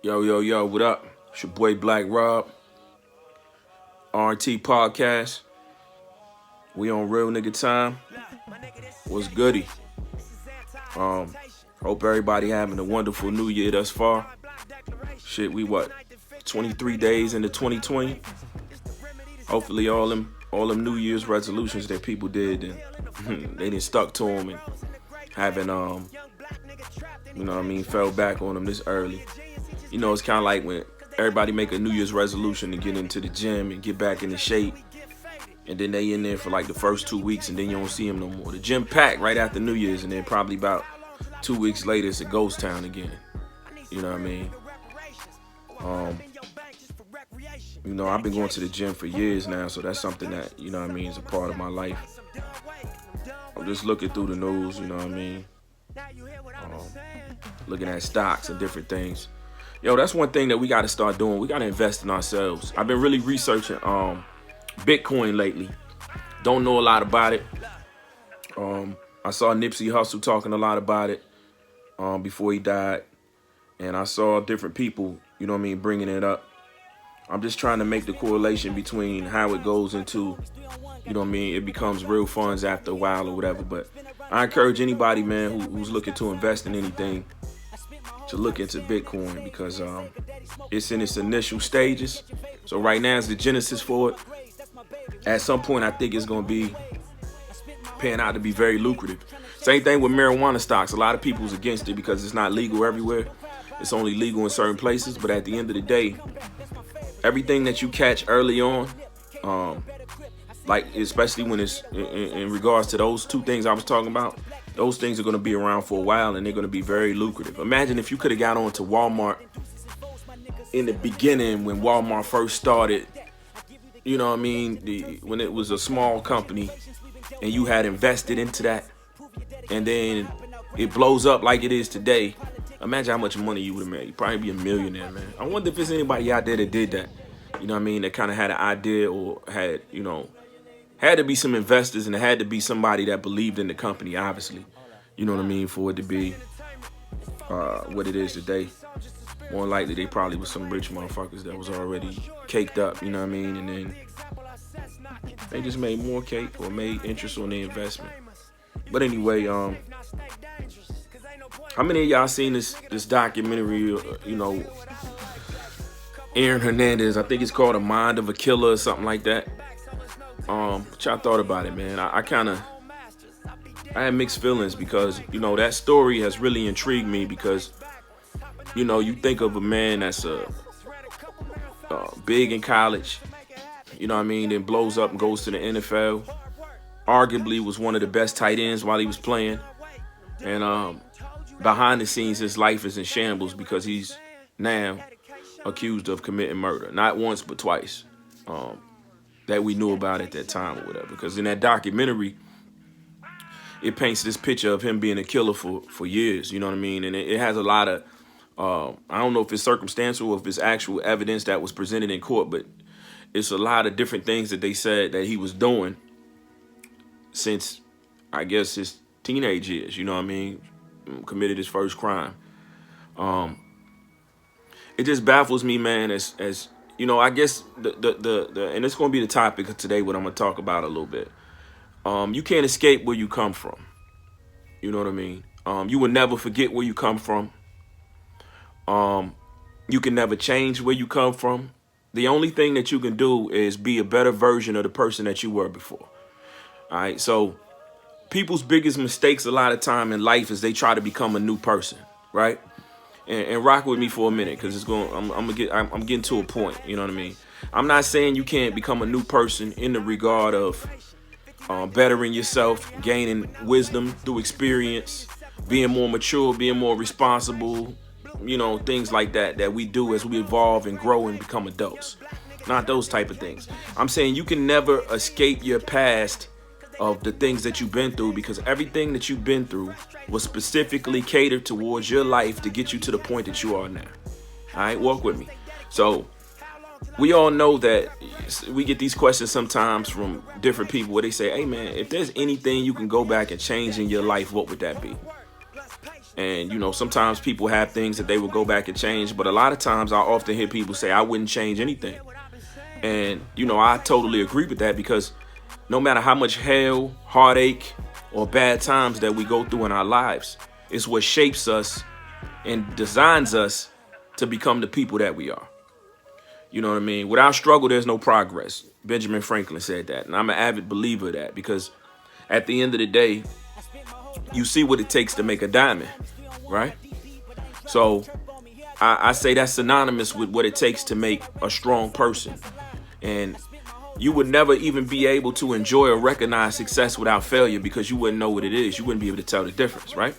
Yo, what up? It's your boy Black Rob, RT Podcast. We on Real Nigga Time. What's goody? Hope everybody having a wonderful new year thus far. Shit, we 23 days into 2020. Hopefully all them New Year's resolutions that people did, and they didn't stuck to them and haven't, fell back on them this early. You know, it's kind of like when everybody make a New Year's resolution to get into the gym and get back into shape. And then they in there for like the first 2 weeks and then you don't see them no more. The gym packed right after New Year's and then probably about 2 weeks later it's a ghost town again. You know what I mean? I've been going to the gym for years now, so that's something that, is a part of my life. I'm just looking through the news, looking at stocks and different things. Yo, that's one thing that we got to start doing. We got to invest in ourselves. I've been really researching Bitcoin lately. Don't know a lot about it. I saw Nipsey Hussle talking a lot about it before he died. And I saw different people, bringing it up. I'm just trying to make the correlation between how it goes into, it becomes real funds after a while or whatever. But I encourage anybody, man, who's looking to invest in anything to look into Bitcoin because it's in its initial stages. So right now is the genesis for it. At some point, I think it's going to be paying out to be very lucrative. Same thing with marijuana stocks. A lot of people's against it because it's not legal everywhere. It's only legal in certain places. But at the end of the day, everything that you catch early on, like especially when it's in regards to those two things I was talking about, those things are going to be around for a while and they're going to be very lucrative. Imagine if you could have got on to Walmart in the beginning when Walmart first started, when it was a small company and you had invested into that and then it blows up like it is today. Imagine how much money you would have made. You'd probably be a millionaire, man. I wonder if there's anybody out there that did that, that kind of had an idea or had to be some investors and it had to be somebody that believed in the company, obviously, for it to be what it is today. More likely, they probably was some rich motherfuckers that was already caked up, and then they just made more cake or made interest on the investment. But anyway, how many of y'all seen this documentary, Aaron Hernandez, I think it's called A Mind of a Killer or something like that. What y'all thought about it, man? I had mixed feelings because, that story has really intrigued me because, you think of a man that's big in college, then blows up and goes to the NFL. Arguably was one of the best tight ends while he was playing. And behind the scenes, his life is in shambles because he's now accused of committing murder. Not once, but twice. That we knew about at that time or whatever. Because in that documentary, it paints this picture of him being a killer for years, And it has a lot of, I don't know if it's circumstantial or if it's actual evidence that was presented in court, but it's a lot of different things that they said that he was doing since, I guess, his teenage years, committed his first crime. It just baffles me, man, as I guess the and it's going to be the topic of today, what I'm going to talk about a little bit. You can't escape where you come from. You know what I mean? You will never forget where you come from. You can never change where you come from. The only thing that you can do is be a better version of the person that you were before. All right. So people's biggest mistakes a lot of time in life is they try to become a new person. Right. And rock with me for a minute because I'm getting to a point. You know what I mean? I'm not saying you can't become a new person in the regard of bettering yourself, gaining wisdom through experience, being more mature, being more responsible, things like that we do as we evolve and grow and become adults. Not those type of things. I'm saying you can never escape your past of the things that you've been through because everything that you've been through was specifically catered towards your life to get you to the point that you are now. All right, walk with me. So we all know that we get these questions sometimes from different people where they say, hey, man, if there's anything you can go back and change in your life, what would that be? And, you know, sometimes people have things that they will go back and change. But a lot of times I often hear people say, I wouldn't change anything. And, you know, I totally agree with that, because no matter how much hell, heartache, or bad times that we go through in our lives, it's what shapes us and designs us to become the people that we are. You know what I mean? Without struggle, there's no progress. Benjamin Franklin said that. And I'm an avid believer of that, because at the end of the day, you see what it takes to make a diamond, right? So I say that's synonymous with what it takes to make a strong person. And you would never even be able to enjoy or recognize success without failure, because you wouldn't know what it is. You wouldn't be able to tell the difference, right?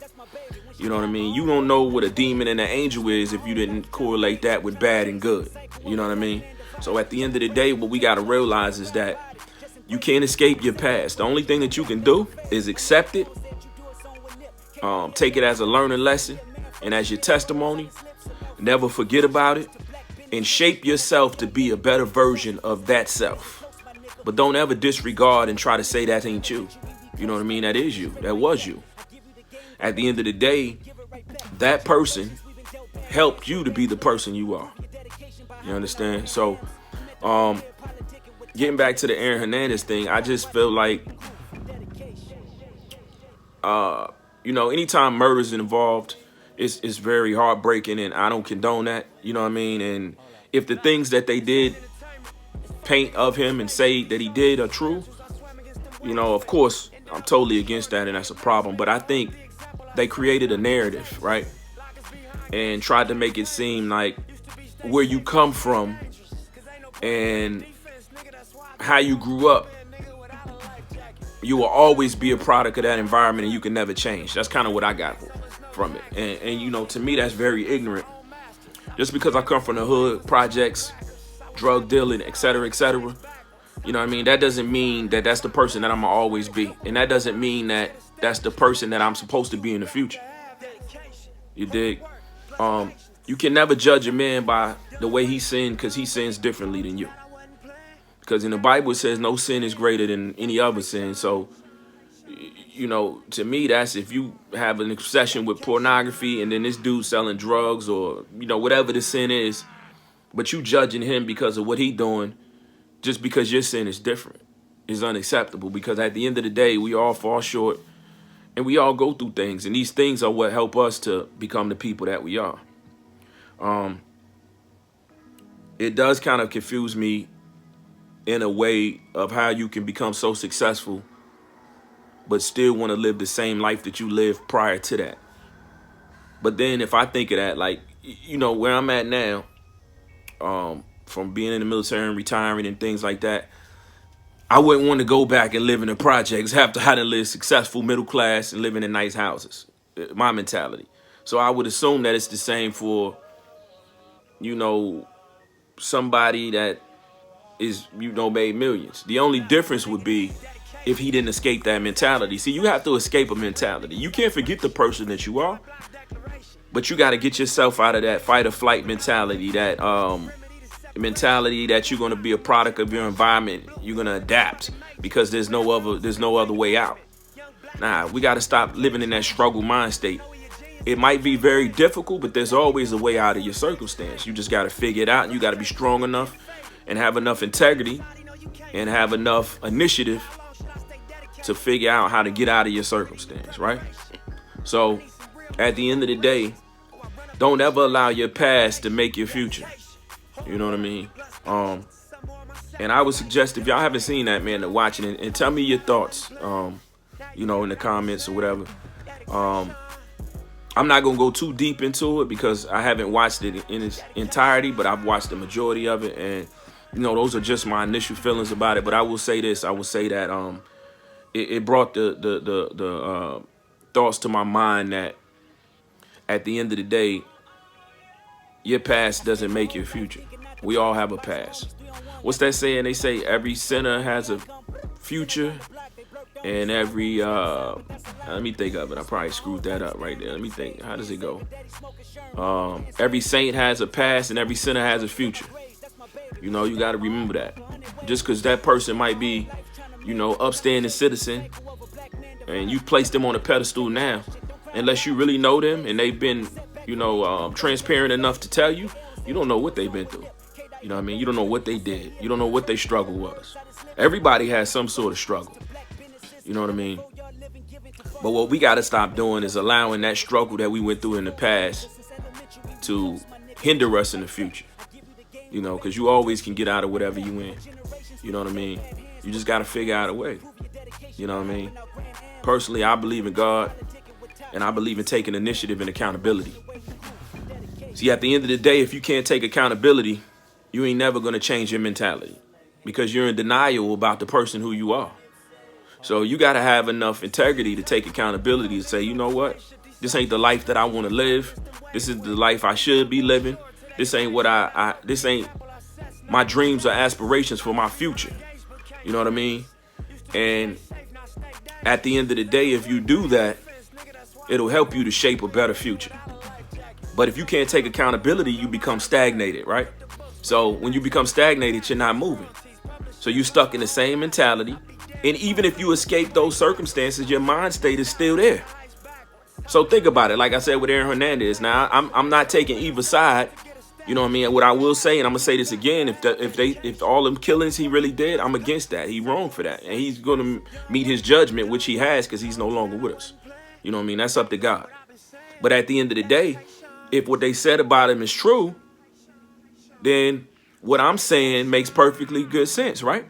You know what I mean? You don't know what a demon and an angel is if you didn't correlate that with bad and good. You know what I mean? So at the end of the day, what we got to realize is that you can't escape your past. The only thing that you can do is accept it, take it as a learning lesson and as your testimony. Never forget about it, and shape yourself to be a better version of that self. But don't ever disregard and try to say that ain't you. You know what I mean? That is you. That was you. At the end of the day, that person helped you to be the person you are. You understand? So, getting back to the Aaron Hernandez thing, I just feel like, you know, anytime murder is involved, it's very heartbreaking, and I don't condone that. You know what I mean? And if the things that they did paint of him and say that he did are true, you know, of course, I'm totally against that, and that's a problem. But I think they created a narrative, right? And tried to make it seem like where you come from and how you grew up, you will always be a product of that environment, and you can never change. That's kind of what I got from it. And you know, to me, that's very ignorant. Just because I come from the hood, projects, drug dealing, et cetera, you know what I mean? That doesn't mean that that's the person that I'm gonna always be. And that doesn't mean that that's the person that I'm supposed to be in the future. You dig? You can never judge a man by the way he sinned, because he sins differently than you. Because in the Bible it says no sin is greater than any other sin. So, you know, to me, that's if you have an obsession with pornography and then this dude selling drugs, or, you know, whatever the sin is, but you judging him because of what he doing, just because your sin is different, is unacceptable. Because at the end of the day, we all fall short and we all go through things. And these things are what help us to become the people that we are. It does kind of confuse me in a way of how you can become so successful but still want to live the same life that you lived prior to that. But then if I think of that, like, you know, where I'm at now, from being in the military and retiring and things like that, I wouldn't want to go back and live in the projects after how to live successful middle class and living in nice houses. My mentality. So I would assume that it's the same for, you know, somebody that is, you know, made millions. The only difference would be if he didn't escape that mentality. See, you have to escape a mentality. You can't forget the person that you are, but you got to get yourself out of that fight or flight mentality, that mentality that you're going to be a product of your environment. You're going to adapt because there's no other way out. Nah, we got to stop living in that struggle mind state. It might be very difficult, but there's always a way out of your circumstance. You just got to figure it out, and you got to be strong enough and have enough integrity and have enough initiative to figure out how to get out of your circumstance, right? So at the end of the day, don't ever allow your past to make your future. You know what I mean? And I would suggest, if y'all haven't seen that, man, to watch it and tell me your thoughts, you know, in the comments or whatever. I'm not going to go too deep into it because I haven't watched it in its entirety, but I've watched the majority of it. And, you know, those are just my initial feelings about it. But I will say this. I will say that it brought the thoughts to my mind that at the end of the day, your past doesn't make your future. We all have a past. What's that saying? They say every sinner has a future, and every let me think of it. I probably screwed that up right there. Let me think. How does it go? Every saint has a past, and every sinner has a future. You know, you got to remember that. Just because that person might be, you know, upstanding citizen, and you placed them on a pedestal now, unless you really know them and they've been, transparent enough to tell you, you don't know what they've been through. You know what I mean? You don't know what they did. You don't know what their struggle was. Everybody has some sort of struggle. You know what I mean? But what we got to stop doing is allowing that struggle that we went through in the past to hinder us in the future. Because you always can get out of whatever you in. You know what I mean? You just got to figure out a way. You know what I mean? Personally, I believe in God, and I believe in taking initiative and accountability. See, at the end of the day, if you can't take accountability, you ain't never going to change your mentality because you're in denial about the person who you are. So you got to have enough integrity to take accountability to say, you know what? This ain't the life that I want to live. This is the life I should be living. This ain't what this ain't my dreams or aspirations for my future. You know what I mean? And at the end of the day, if you do that, it'll help you to shape a better future. But if you can't take accountability, you become stagnated, right? So when you become stagnated, you're not moving. So you're stuck in the same mentality. And even if you escape those circumstances, your mind state is still there. So think about it. Like I said with Aaron Hernandez. Now, I'm not taking either side. You know what I mean? What I will say, and I'm gonna say this again, if all them killings he really did, I'm against that. He wrong for that, and he's gonna meet his judgment, which he has, because he's no longer with us. You know what I mean? That's up to God. But at the end of the day, if what they said about him is true, then what I'm saying makes perfectly good sense, right?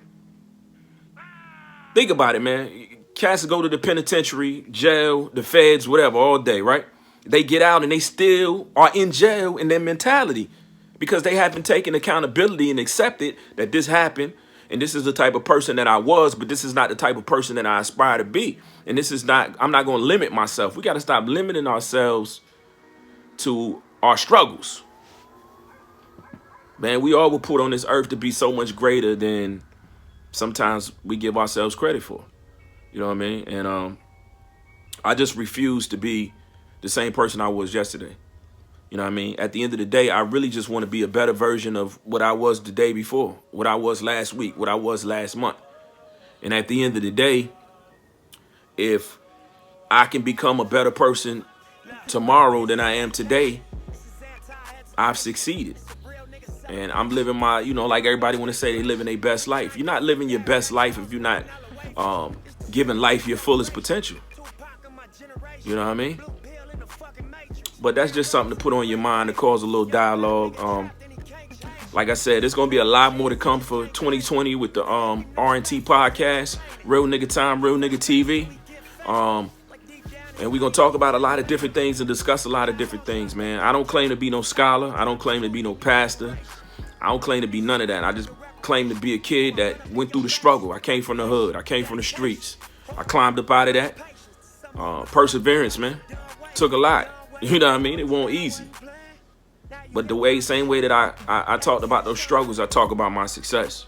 Think about it, man. Cats go to the penitentiary, jail, the feds, whatever, all day, right? They get out and they still are in jail in their mentality because they haven't taken accountability and accepted that this happened. And this is the type of person that I was, but this is not the type of person that I aspire to be. And this is not, I'm not going to limit myself. We got to stop limiting ourselves to our struggles. Man, we all were put on this earth to be so much greater than sometimes we give ourselves credit for. You know what I mean? And I just refuse to be the same person I was yesterday. You know what I mean? At the end of the day, I really just want to be a better version of what I was the day before, what I was last week, what I was last month. And at the end of the day, if I can become a better person tomorrow than I am today, I've succeeded. And I'm living my, like everybody want to say they living their best life. You're not living your best life if you're not giving life your fullest potential. You know what I mean? But that's just something to put on your mind to cause a little dialogue. Like I said, there's going to be a lot more to come for 2020 with the R&T podcast, Real Nigga Time, Real Nigga TV. And we're going to talk about a lot of different things and discuss a lot of different things, man. I don't claim to be no scholar. I don't claim to be no pastor. I don't claim to be none of that. I just claim to be a kid that went through the struggle. I came from the hood. I came from the streets. I climbed up out of that. Perseverance, man. Took a lot. You know what I mean? It wasn't easy. But same way that I talked about those struggles, I talk about my success.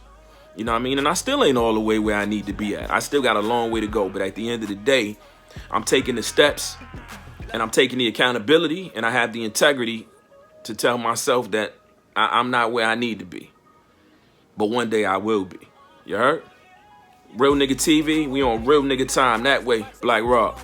You know what I mean? And I still ain't all the way where I need to be at. I still got a long way to go. But at the end of the day, I'm taking the steps and I'm taking the accountability and I have the integrity to tell myself that I'm not where I need to be. But one day I will be. You heard? Real Nigga TV, we on Real Nigga Time. That way, Black Rock.